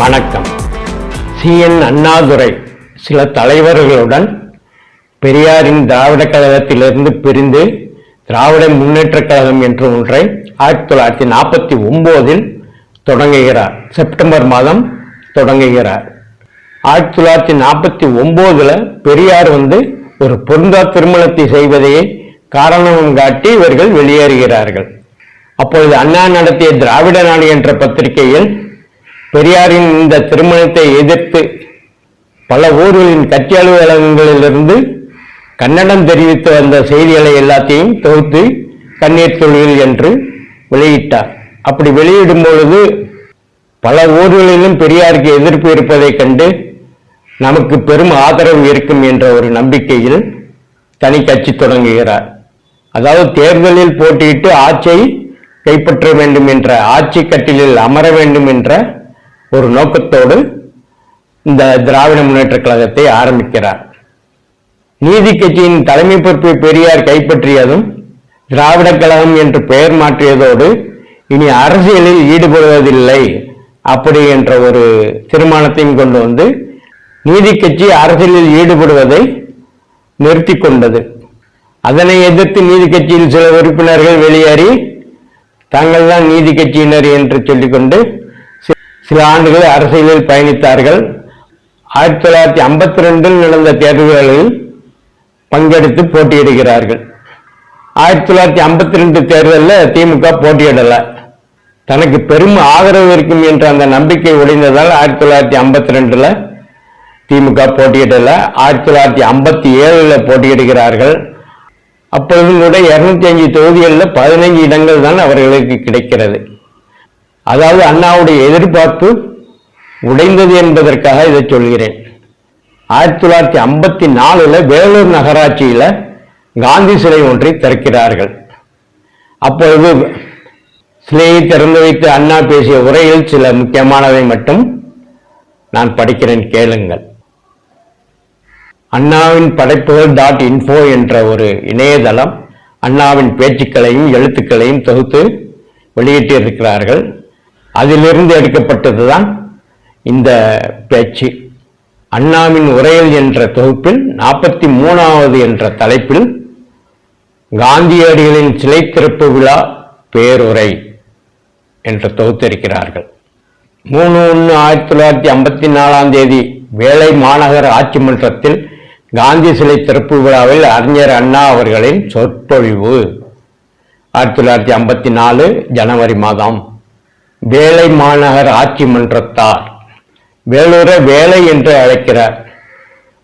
வணக்கம். சி.என். அண்ணாதுரை சில தலைவர்களுடன் பெரியாரின் திராவிட கழகத்திலிருந்து பிரிந்து திராவிட முன்னேற்ற கழகம் என்ற ஒன்றை 1949 தொடங்குகிறார். செப்டம்பர் மாதம் தொடங்குகிறார். 1949 பெரியார் ஒரு பொருந்தா திருமணத்தை செய்வதையே காரணம் காட்டி இவர்கள் வெளியேறுகிறார்கள். அப்பொழுது அண்ணா நடத்திய திராவிட நாடு என்ற பத்திரிகையில் பெரியாரின் இந்த திருமணத்தை எதிர்த்து பல ஊர்களின் கட்சி அலுவலகங்களிலிருந்து கன்னடம் தெரிவித்து வந்த செய்திகளை எல்லாத்தையும் தொகுத்து கண்ணீர் துளிகள் என்று வெளியிட்டார். அப்படி வெளியிடும் பொழுது பல ஊர்களிலும் பெரியாருக்கு எதிர்ப்பு இருப்பதைக் கண்டு நமக்கு பெரும் ஆதரவு இருக்கும் என்ற ஒரு நம்பிக்கையில் தனி கட்சி தொடங்குகிறார். அதாவது தேர்தலில் போட்டியிட்டு ஆட்சியை கைப்பற்ற வேண்டும் என்ற, ஆட்சி கட்டிலில் அமர வேண்டும் என்ற ஒரு நோக்கத்தோடு இந்த திராவிட முன்னேற்ற கழகத்தை ஆரம்பிக்கிறார். நீதி கட்சியின் தலைமை பொறுப்பை பெரியார் கைப்பற்றியதும் திராவிட கழகம் என்று பெயர் மாற்றியதோடு இனி அரசியலில் ஈடுபடுவதில்லை அப்படி என்ற ஒரு தீர்மானத்தையும் கொண்டு வந்து நீதி கட்சி அரசியலில் ஈடுபடுவதை நிறுத்தி கொண்டது. அதனை எதிர்த்து நீதி கட்சியில் சில உறுப்பினர்கள் வெளியேறி தாங்கள் தான் நீதி கட்சியினர் என்று சொல்லிக்கொண்டு சில ஆண்டுகள் அரசியலில் பயணித்தார்கள். 1952 நடந்த தேர்தல்களில் பங்கெடுத்து போட்டியிடுகிறார்கள். 1952 தேர்தலில் திமுக போட்டியிடல. தனக்கு பெரும் ஆதரவு இருக்கும் என்ற அந்த நம்பிக்கை உடைந்ததால் 1952 திமுக போட்டியிடல. 1957 போட்டியிடுகிறார்கள். அப்பொழுதும் கூட 205 தொகுதிகளில் 15 இடங்கள் தான் அவர்களுக்கு கிடைக்கிறது. அதாவது அண்ணாவுடைய எதிர்பார்ப்பு உடைந்தது என்பதற்காக இதை சொல்கிறேன். 1954 வேலூர் நகராட்சியில காந்தி சிலை ஒன்றை திறக்கிறார்கள். அப்பொழுது சிலையை திறந்து வைத்து அண்ணா பேசிய உரையில் சில முக்கியமானதை மட்டும் நான் படிக்கிறேன், கேளுங்கள். அண்ணாவின் படைப்புகள் .info என்ற ஒரு இணையதளம் அண்ணாவின் பேச்சுக்களையும் எழுத்துக்களையும் தொகுத்து வெளியிட்டிருக்கிறார்கள். அதிலிருந்து எடுக்கப்பட்டதுதான் இந்த பேச்சு. அண்ணாவின் உரைகள் என்ற தொகுப்பில் 43வது என்ற தலைப்பில் காந்தியடிகளின் சிலை திறப்பு விழா பேருரை என்று தொகுத்திருக்கிறார்கள். 3/1/1954 வேலை மாநகர ஆட்சி மன்றத்தில் காந்தி சிலை திறப்பு விழாவில் அறிஞர் அண்ணா அவர்களின் சொற்பொழிவு. 1954 ஜனவரி மாதம். வேலை மாநகர ஆட்சி மன்றத்தார் வேலூரை வேலை என்று அழைக்கிறார்.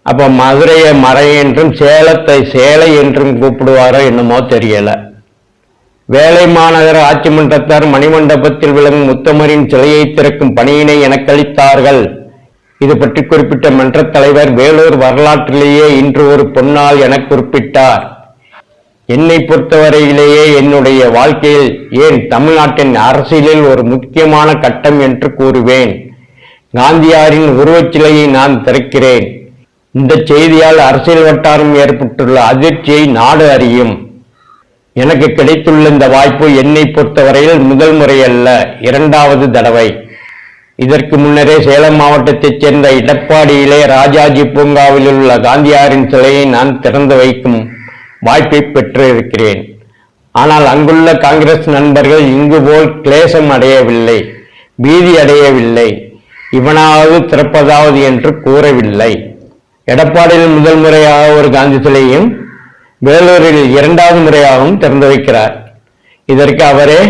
அப்ப மதுரையை மறை என்றும் சேலத்தை சேலை என்றும் கூப்பிடுவாரோ என்னமோ தெரியல. வேலை மாநகர ஆட்சி மன்றத்தார் மணிமண்டபத்தில் விளங்கும் உத்தமரின் சிலையை திறக்கும் பணியினை எனக்களித்தார்கள். இது பற்றி குறிப்பிட்ட மன்ற தலைவர் வேலூர் வரலாற்றிலேயே இன்று ஒரு பொன்னாள் என குறிப்பிட்டார். என்னை பொறுத்தவரையிலேயே என்னுடைய வாழ்க்கையில், ஏன் தமிழ்நாட்டின் அரசியலில் ஒரு முக்கியமான கட்டம் என்று கூறுவேன். காந்தியாரின் உருவச்சிலையை நான் திறக்கிறேன். இந்த செய்தியால் அரசியல் வட்டாரம் ஏற்பட்டுள்ள அதிர்ச்சியை நாடு அறியும். எனக்கு கிடைத்துள்ள இந்த வாய்ப்பு என்னை பொறுத்தவரையில் முதல் முறை அல்ல, 2வது தடவை. இதற்கு முன்னரே சேலம் மாவட்டத்தைச் சேர்ந்த இடப்பாடியிலே ராஜாஜி பூங்காவில் உள்ள காந்தியாரின் சிலையை நான் திறந்து வைக்கும் வாய்ப்பை பெற்றிருக்கிறேன். ஆனால் அங்குள்ள காங்கிரஸ் நண்பர்கள் இங்கு போல் கிளேசம் அடையவில்லை, பீதி அடையவில்லை, இவனாவது திறப்பதாவது என்று கூறவில்லை. எடப்பாடியில் முதல் முறையாக ஒரு காந்தி சிலையும் வேலூரில் 2வது முறையாகவும் திறந்து வைக்கிறார். இதற்கு அவரே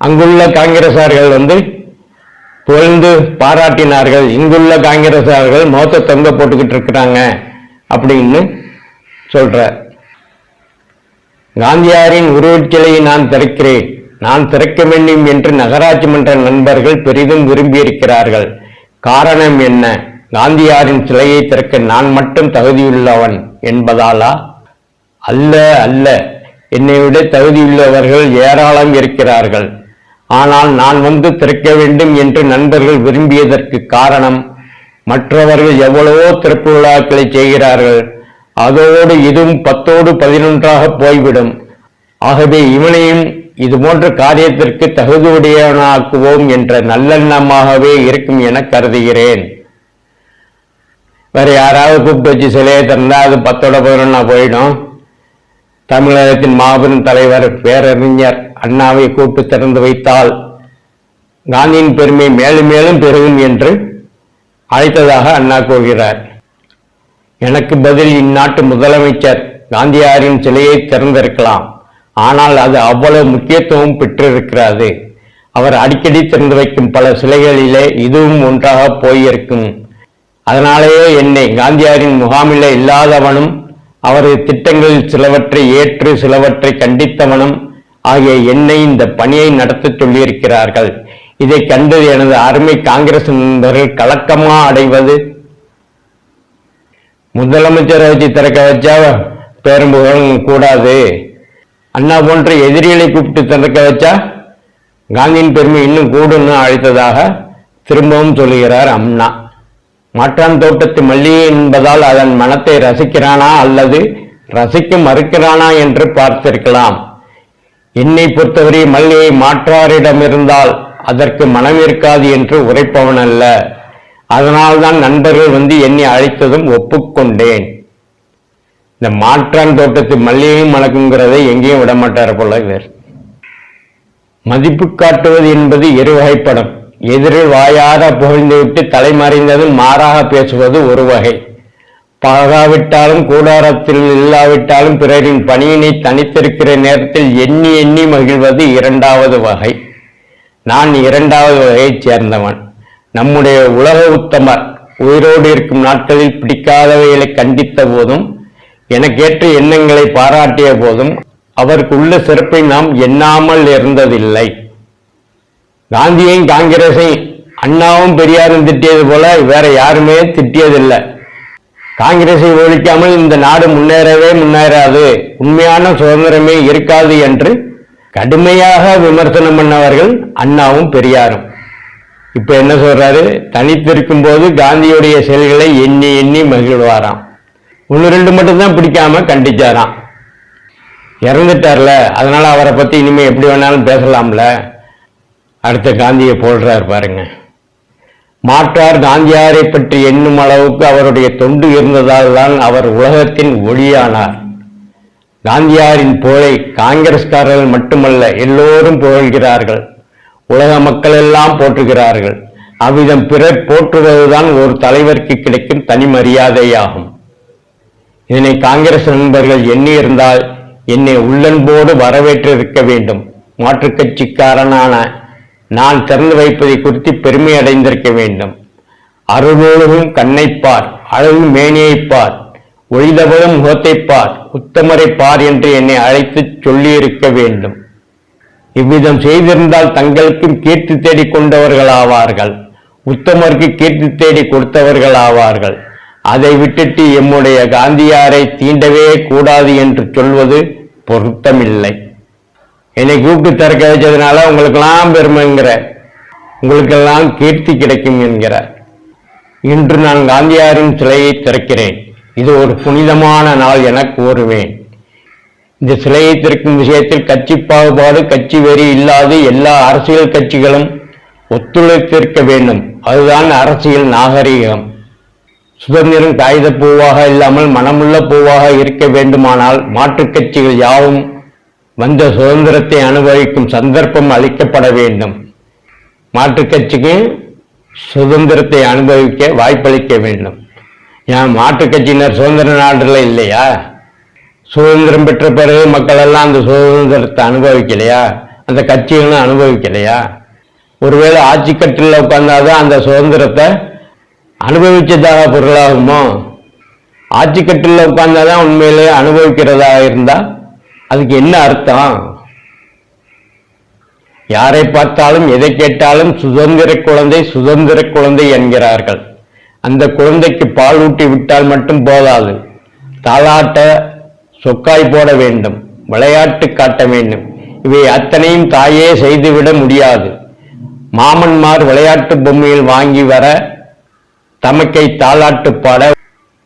அங்குள்ள காங்கிரசார்கள் புகழ்ந்து பாராட்டினார்கள். இங்குள்ள காங்கிரசார்கள் மொத்த தொங்க போட்டுக்கிட்டு இருக்கிறாங்க அப்படின்னு சொல்றார். காந்தியாரின் உருவச்சிலையை நான் திறக்கிறேன், நான் திறக்க வேண்டும் என்று நகராட்சி மன்ற நண்பர்கள் பெரிதும் விரும்பியிருக்கிறார்கள். காரணம் என்ன? காந்தியாரின் சிலையை திறக்க நான் மட்டும் தகுதியுள்ளவன் என்பதாலா? அல்ல அல்ல, என்னை விட தகுதியுள்ளவர்கள் ஏராளம் இருக்கிறார்கள். ஆனால் நான் திறக்க வேண்டும் என்று நண்பர்கள் விரும்பியதற்கு காரணம், மற்றவர்கள் எவ்வளவோ திறப்பு விழாக்களை செய்கிறார்கள், அதோடு இதுவும் 10ஓடு 11ஆக போய்விடும். ஆகவே இவனையும் இதுபோன்ற காரியத்திற்கு தகுதியுடையவனாக்குவோம் என்ற நல்லெண்ணமாகவே இருக்கும் என கருதுகிறேன். வேற யாராவது கூப்பிட்டு வச்சு சிலையை திறந்தா அது 10-11 போயிடும். தமிழகத்தின் மாபெரும் தலைவர் பேரறிஞர் அண்ணாவை கூப்பிட்டு திறந்து வைத்தால் காந்தியின் பெருமை மேலும் மேலும் பெருகும் என்று அழைத்ததாக அண்ணா கூறுகிறார். எனக்கு பதில் இந்நாட்டு முதலமைச்சர் காந்தியாரின் சிலையை திறந்திருக்கலாம். ஆனால் அது அவ்வளவு முக்கியத்துவம் பெற்றிருக்கிறது. அவர் அடிக்கடி திறந்து வைக்கும் பல சிலைகளிலே இதுவும் ஒன்றாக போயிருக்கும். அதனாலேயே என்னை காந்தியாரின் முகாமில் இல்லாதவனும் அவரது திட்டங்களில் சிலவற்றை ஏற்று சிலவற்றை கண்டித்தவனும் ஆகிய என்னை இந்த பணியை நடத்த சொல்லியிருக்கிறார்கள். இதை கண்டு எனது அருமை காங்கிரஸ் நண்பர்கள் கலக்கமா அடைவது? முதலமைச்சரை வச்சு திறக்க வச்சா பேரும்புகழும் கூடாது, அண்ணா போன்ற எதிரிகளை கூப்பிட்டு திறக்க வச்சா காந்தியின் பெருமை இன்னும் கூடுன்னு அழைத்ததாக திரும்பவும் சொல்லுகிறார் அண்ணா. மாற்றான் தோட்டத்து மல்லிகை என்பதால் அதன் மனத்தை ரசிக்கிறானா அல்லது ரசிக்க மறுக்கிறானா என்று பார்த்திருக்கலாம். என்னை பொறுத்தவரை மல்லிகை மாற்றாரிடம் இருந்தால் அதற்கு மனம் இருக்காது என்று உரைப்பவன் அல்ல. அதனால்தான் நண்பர்கள் வந்து என்னை அழைத்ததும் ஒப்புக்கொண்டேன். இந்த மாற்றான் தோட்டத்து மல்லிகையும் மணக்குங்கிறதை எங்கேயும் விடமாட்டார் போல இவர். மதிப்பு காட்டுவது என்பது இருவகைப்படும். எதிரில் வாயார புகழ்ந்துவிட்டு தலைமறைந்ததும் மாறாக பேசுவது ஒரு வகை. பழகாவிட்டாலும் கூடாரத்தில் இல்லாவிட்டாலும் பிறரின் பணியினை தனித்திருக்கிற நேரத்தில் எண்ணி எண்ணி மகிழ்வது இரண்டாவது வகை. நான் இரண்டாவது வகையைச் சேர்ந்தவன். நம்முடைய உலக உத்தமர் உயிரோடு இருக்கும் நாட்களில் பிடிக்காதவைகளை கண்டித்த போதும் எனக்கேற்ற எண்ணங்களை பாராட்டிய போதும் அவருக்கு உள்ள சிறப்பை நாம் எண்ணாமல் இருந்ததில்லை. காந்தியையும் காங்கிரஸையும் அண்ணாவும் பெரியாரும் திட்டியது போல வேற யாருமே திட்டியதில்லை. காங்கிரஸை ஒழிக்காமல் இந்த நாடு முன்னேறாது, உண்மையான சுதந்திரமே இருக்காது என்று கடுமையாக விமர்சனம் பண்ணவர்கள் அண்ணாவும் பெரியாரும். இப்ப என்ன சொல்றாரு? தனித்திருக்கும் போது காந்தியுடைய செயல்களை எண்ணி எண்ணி மகிழ்வாராம். 1-2 மட்டும்தான் பிடிக்காம கண்டிச்சாராம். இறந்துட்டார்ல, அதனால அவரை பத்தி இனிமே எப்படி வேணாலும் பேசலாம்ல. அடுத்த காந்தியை போடுறார் பாருங்க. மாற்றார் காந்தியாரை பற்றி எண்ணும் அளவுக்கு அவருடைய தொண்டு இருந்ததால் தான் அவர் உலகத்தின் ஒளியானார். காந்தியாரின் புகழை காங்கிரஸ்காரர்கள் மட்டுமல்ல எல்லோரும் புகழ்கிறார்கள். உலக மக்கள் எல்லாம் போற்றுகிறார்கள். அவ்விதம் பிறர் போற்றுவதுதான் ஒரு தலைவருக்கு கிடைக்கும் தனி மரியாதையாகும். இதனை காங்கிரஸ் நண்பர்கள் எண்ணி இருந்தால் என்னை உள்ளன்போடு வரவேற்றிருக்க வேண்டும். மாற்றுக் கட்சிக்காரனான நான் திறந்து வைப்பதை குறித்து பெருமை அடைந்திருக்க வேண்டும். அருளோழும் கண்ணைப்பார், அழகு மேனியைப்பார், ஒளிதவழும் முகத்தைப்பார், உத்தமரை பார் என்று என்னை அழைத்து சொல்லியிருக்க வேண்டும். இவ்விதம் செய்திருந்தால் தங்களுக்கும் கீர்த்தி தேடி கொண்டவர்களாவார்கள், உத்தமருக்கு கீர்த்தி தேடி கொடுத்தவர்கள் ஆவார்கள். அதை விட்டுட்டு எம்முடைய காந்தியாரை தீண்டவே கூடாது என்று சொல்வது பொருத்தமில்லை. என்னை கூப்பிட்டு திறக்க வச்சதுனால உங்களுக்கெல்லாம் பெருமைங்கிற, உங்களுக்கெல்லாம் கீர்த்தி கிடைக்கும் என்கிறார். இன்று நான் காந்தியாரின் சிலையை திறக்கிறேன். இது ஒரு புனிதமான நாள் என கூறுவேன். இந்த சிலையை திறக்கும் விஷயத்தில் கட்சி பாகுபாடு, கட்சி வெறி இல்லாது எல்லா அரசியல் கட்சிகளும் ஒத்துழைத்திருக்க வேண்டும். அதுதான் அரசியல் நாகரிகம். சுதந்திரம் காகித பூவாக இல்லாமல் மனமுள்ள பூவாக இருக்க வேண்டுமானால் மாற்றுக் கட்சிகள் யாவும் வந்த சுதந்திரத்தை அனுபவிக்கும் சந்தர்ப்பம் அளிக்கப்பட வேண்டும். மாற்றுக் கட்சிக்கு சுதந்திரத்தை அனுபவிக்க வாய்ப்பளிக்க வேண்டும். ஏன் மாற்றுக் கட்சியினர் சுதந்திர நாடுல இல்லையா? சுதந்திரம் பெற்ற பிறகு மக்கள் எல்லாம் அந்த சுதந்திரத்தை அனுபவிக்கலையா? அந்த கட்சிகளும் அனுபவிக்கலையா? ஒருவேளை ஆட்சி கட்டில உட்கார்ந்தாதான் அந்த சுதந்திரத்தை அனுபவிச்சதாக பொருளாகுமோ? ஆட்சி கட்டில உட்கார்ந்தாதான் உண்மையிலேயே அனுபவிக்கிறதா இருந்தா அதுக்கு என்ன அர்த்தம்? யாரை பார்த்தாலும் எதை கேட்டாலும் சுதந்திர குழந்தை என்கிறார்கள். அந்த குழந்தைக்கு பால் ஊட்டி விட்டால் மட்டும் போதாது, தாளாட்ட சொக்காய் போட வேண்டும், விளையாட்டு காட்ட வேண்டும். இவை அத்தனையும் தாயே செய்துவிட முடியாது. மாமன்மார் விளையாட்டு பொம்மையில் வாங்கி வர தமக்கை தாளாட்டு பாட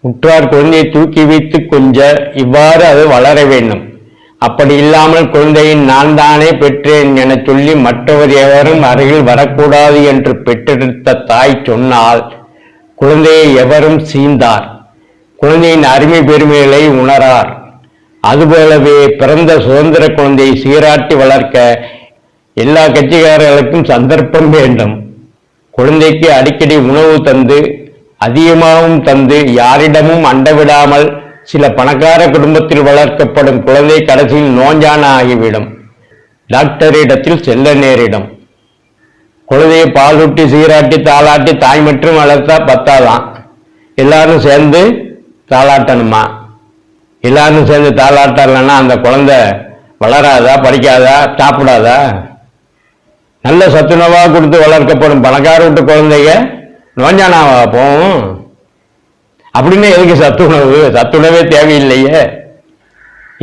உற்றார் குழந்தையை தூக்கி வைத்து கொஞ்ச இவ்வாறு அது வளர வேண்டும். அப்படி இல்லாமல் குழந்தையின் நான் தானே பெற்றேன் என சொல்லி மற்றவர் எவரும் அருகில் வரக்கூடாது என்று பெற்றெடுத்த தாய் சொன்னால் குழந்தையை எவரும் சீந்தார், குழந்தையின் அருமை பெருமைகளை உணரார். அதுபோலவே பிறந்த சுதந்திர குழந்தையை சீராட்டி வளர்க்க எல்லா கட்சிக்காரர்களுக்கும் சந்தர்ப்பம் வேண்டும். குழந்தைக்கு அடிக்கடி உணவு தந்து அதிகமாகவும் தந்து யாரிடமும் அண்டவிடாமல் சில பணக்கார குடும்பத்தில் வளர்க்கப்படும் குழந்தை கடைசியில் நோஞ்சான ஆகிவிடும். டாக்டரிடத்தில் செல்ல நேரிடும். குழந்தையை பாலூட்டி சீராட்டி தாளாட்டி தாய் மட்டும் வளர்த்தா பத்தாதான், எல்லாரும் சேர்ந்து தாளாட்டணுமா? எல்லாரும் சேர்ந்து தாளாட்டலன்னா அந்த குழந்தை வளராதா, படிக்காதா, சாப்பிடாதா? நல்ல சத்துணவாக கொடுத்து வளர்க்கப்படும் பணக்கார வீட்டு குழந்தைங்க நோஞ்சானாவா போகும்? அப்படின்னு எதுக்கு சத்துணவு? சத்துணவே தேவையில்லையே.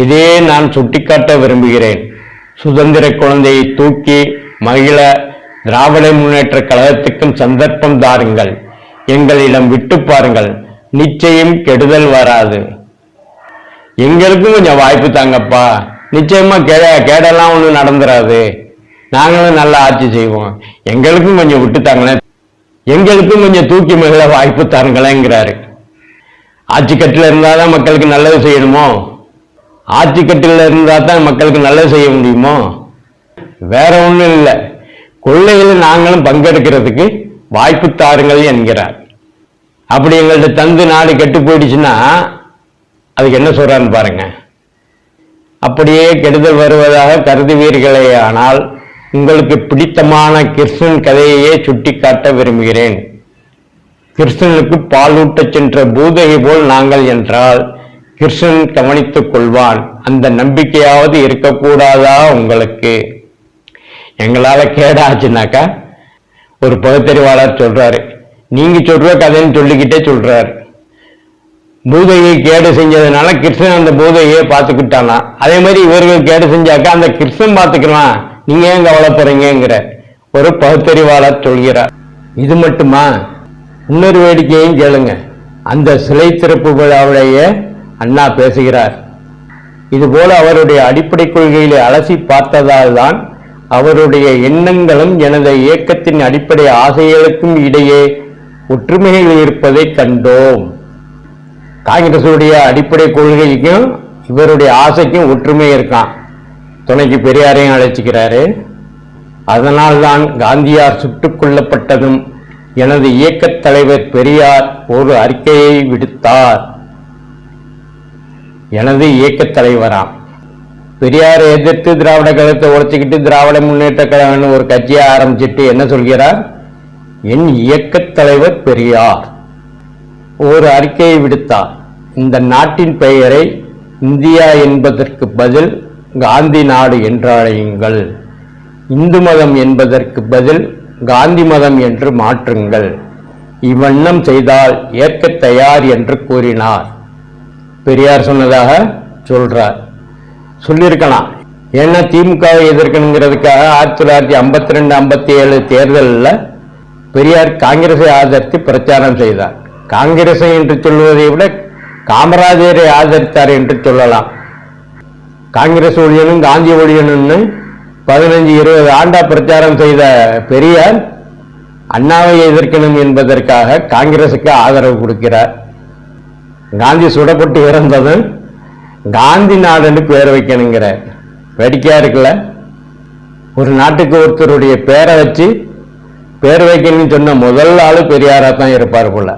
இதே நான் சுட்டிக்காட்ட விரும்புகிறேன். சுதந்திர குழந்தையை தூக்கி மகிழ திராவிட முன்னேற்ற கழகத்துக்கும் சந்தர்ப்பம் தாருங்கள். எங்களிடம் விட்டு பாருங்கள், நிச்சயம் கெடுதல் வராது. எங்களுக்கும் கொஞ்சம் வாய்ப்பு தாங்கப்பா, நிச்சயமா கேடெல்லாம் ஒன்றும் நடந்துராது, நாங்களும் நல்லா ஆட்சி செய்வோம், எங்களுக்கும் கொஞ்சம் விட்டு தாங்களேன், எங்களுக்கும் கொஞ்சம் தூக்கி மகிழ வாய்ப்பு தாருங்களேங்கிறாரு. ஆட்சி கட்டில இருந்தாதான் மக்களுக்கு நல்லது செய்யணுமோ? ஆட்சி கட்டில இருந்தா தான் மக்களுக்கு நல்லது செய்ய முடியுமோ? வேற ஒண்ணும் இல்லை, கொள்ளைகளில் நாங்களும் பங்கெடுக்கிறதுக்கு வாய்ப்பு தாருங்கள் என்கிறார். அப்படி எங்கள்ட்ட தந்து நாடு கெட்டு போயிடுச்சுன்னா அதுக்கு என்ன சொல்றான்னு பாருங்க. அப்படியே கெடுதல் வருவதாக கருதுவீர்களே ஆனால் உங்களுக்கு பிடித்தமான கிருஷ்ணன் கதையையே சுட்டிக்காட்ட விரும்புகிறேன். கிருஷ்ணனுக்கு பாலூட்டச் சென்ற பூதகை போல் நாங்கள் என்றால் கிருஷ்ணன் கவனித்துக் கொள்வான். அந்த நம்பிக்கையாவது இருக்கக்கூடாதா உங்களுக்கு? எங்களால கேடாச்சுனாக்கா ஒரு பகுத்தறிவாளர் சொல்றாரு, நீங்க சொல்ற கதைன்னு சொல்லிக்கிட்டே சொல்றாரு. பூதையை கேடு செஞ்சதுனால கிருஷ்ணன் அந்த பூதையை பார்த்துக்கிட்டானா, அதே மாதிரி இவர்கள் கேடு செஞ்சாக்கா அந்த கிருஷ்ணன் பார்த்துக்கலாம், நீங்க ஏன் கவலைப்படுறீங்கிற ஒரு பகுத்தறிவாளர் சொல்கிறார். இது மட்டுமா? இன்னொரு வேடிக்கையும் கேளுங்க. அந்த சிலை திறப்பு விழாவுடைய அண்ணா பேசுகிறார். இதுபோல அவருடைய அடிப்படை கொள்கைகளை அலசி பார்த்ததால் தான் அவருடைய எண்ணங்களும் எனது இயக்கத்தின் அடிப்படை ஆசைகளுக்கும் இடையே ஒற்றுமைகள் இருப்பதை கண்டோம். காங்கிரசுடைய அடிப்படை கொள்கைக்கும் இவருடைய ஆசைக்கும் ஒற்றுமை இருக்கான். துணைக்கு பெரியாரையும் அழைச்சிக்கிறாரு. அதனால்தான் காந்தியார் சுட்டுக் கொல்லப்பட்டதும் எனது இயக்கத் தலைவர் பெரியார் ஒரு அறிக்கையை விடுத்தார். எனது இயக்கத் தலைவராம் பெரியாரை எதிர்த்து திராவிட கழகத்தை உடைச்சிக்கிட்டு திராவிட முன்னேற்ற கழகம்னு ஒரு கட்சியை ஆரம்பிச்சுட்டு என்ன சொல்கிறார்? என் இயக்கத் தலைவர் பெரியார் ஒரு அறிக்கையை விடுத்தார். இந்த நாட்டின் பெயரை இந்தியா என்பதற்கு பதில் காந்தி நாடு என்று அழையுங்கள், இந்து மதம் என்பதற்கு பதில் காந்தி மதம் என்று மாற்றுங்கள், இவ்வண்ணம் செய்தால் ஏற்க தயார் என்று கூறினார். பெரியார் சொன்னதாக சொல்றார். சொல்லியிருக்கலாம். ஏன்னா திமுகவை எதிர்க்கணுங்கிறதுக்காக 1952-57 தேர்தலில் பெரியார் காங்கிரஸை ஆதரித்து பிரச்சாரம் செய்தார். காங்கிரஸை என்று சொல்வதை விட காமராஜரை ஆதரித்தார் என்று சொல்லலாம். காங்கிரஸ் ஒழியனும் காந்தி ஒழியனும்னு 15-20 ஆண்டா பிரச்சாரம் செய்த பெரியார் அண்ணாவை எதிர்க்கணும் என்பதற்காக காங்கிரசுக்கு ஆதரவு கொடுக்கிறார். காந்தி சுடப்பட்டு இறந்ததும் காந்தி நாடுன்னு பேர் வைக்கணுங்கிறார். வேடிக்கையா இருக்குல்ல? ஒரு நாட்டுக்கு ஒருத்தருடைய பேரை வச்சு பேர் வைக்கணும்னு சொன்ன முதல் ஆளு பெரியாரா தான் இருப்பார் போல.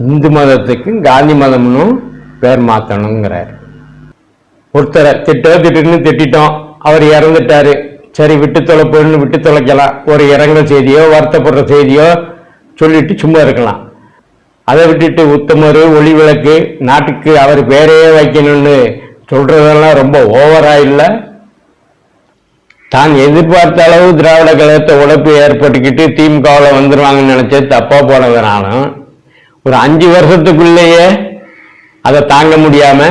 இந்து மதத்துக்கு காந்தி மதம்னு பேர் மாற்றணுங்கிறார். ஒருத்தரை திட்டுன்னு திட்டோம், அவர் இறந்துட்டாரு, சரி விட்டு தொலைப்போன்னு விட்டு தொலைக்கலாம். ஒரு இரங்கல் செய்தியோ வருத்தப்படுற செய்தியோ சொல்லிட்டு சும்மா இருக்கலாம். அதை விட்டுட்டு உத்தமர் ஒளி விளக்கு நாட்டுக்கு அவர் பேரையே வைக்கணும்னு சொல்றதெல்லாம் ரொம்ப ஓவரா இல்லை? தான் எதிர்பார்த்த அளவு திராவிட கழகத்தை உழைப்பு ஏற்பட்டுக்கிட்டு திமுகவில் வந்துருவாங்கன்னு நினைச்சு தப்பா போனதுனாலும் ஒரு 5 வருஷத்துக்குள்ளேயே அதை தாங்க முடியாம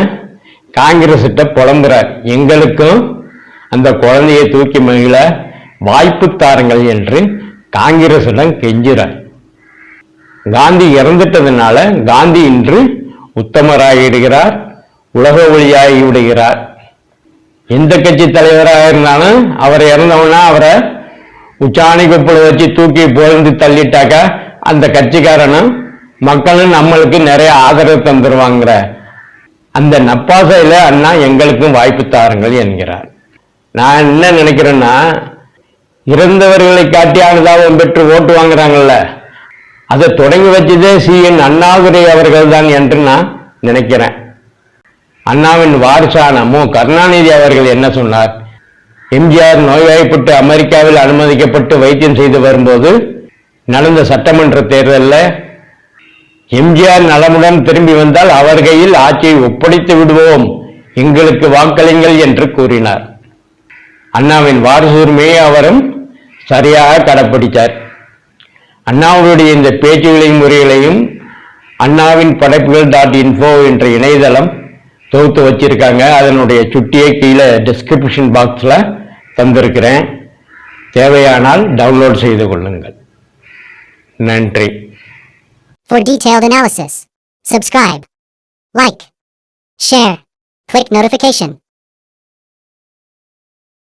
காங்கிரஸ்கிட்ட புலம்புறார். எங்களுக்கும் அந்த குழந்தையை தூக்கி மகிழ வாய்ப்பு தாருங்கள் என்று காங்கிரசிடம் கெஞ்சுறார். காந்தி இறந்துட்டதுனால காந்தி இன்று உத்தமராகிவிடுகிறார், உலக ஒளியாகி விடுகிறார். எந்த கட்சி தலைவராக இருந்தாலும் அவர் இறந்தவனா அவரை உச்சாணி கொப்புள வச்சு தூக்கி புகழ்ந்து தள்ளிட்டாக்கா அந்த கட்சிக்காரனும் மக்களும் நம்மளுக்கு நிறைய ஆதரவு தந்துருவாங்கிற அந்த நப்பாசையில அண்ணா எங்களுக்கும் வாய்ப்பு தாருங்கள் என்கிறார். நான் என்ன நினைக்கிறேன்னா, இறந்தவர்களை காட்டி அனுதாபம் பெற்று ஓட்டு வாங்குறாங்கல்ல, அதை தொடங்கி வச்சதே CN அண்ணாதுரை அவர்கள் தான் என்று நான் நினைக்கிறேன். அண்ணாவின் வாரிசான மு. கருணாநிதி அவர்கள் என்ன சொன்னார்? எம்ஜிஆர் நோய்வாய்ப்பட்டு அமெரிக்காவில் அனுமதிக்கப்பட்டு வைத்தியம் செய்து வரும்போது நடந்த சட்டமன்ற தேர்தலில் எம்ஜிஆர் நலமுடன் திரும்பி வந்தால் அவர் கையில் ஆட்சியை ஒப்படைத்து விடுவோம், எங்களுக்கு வாக்களிங்கள் என்று கூறினார். அண்ணாவின் வாரிசுரிமையை அவரும் சரியாக கடைப்பிடித்தார். அண்ணாவுடைய இந்த பேச்சுகளையும் முறைகளையும் அண்ணாவின் படைப்புகள் .info என்ற இணையதளம் தொகுத்து வச்சிருக்காங்க. அதனுடைய சுட்டியை கீழே டிஸ்கிரிப்ஷன் பாக்ஸில் தந்திருக்கிறேன். தேவையானால் டவுன்லோட் செய்து கொள்ளுங்கள். நன்றி. For detailed analysis, subscribe, like, share, click notification.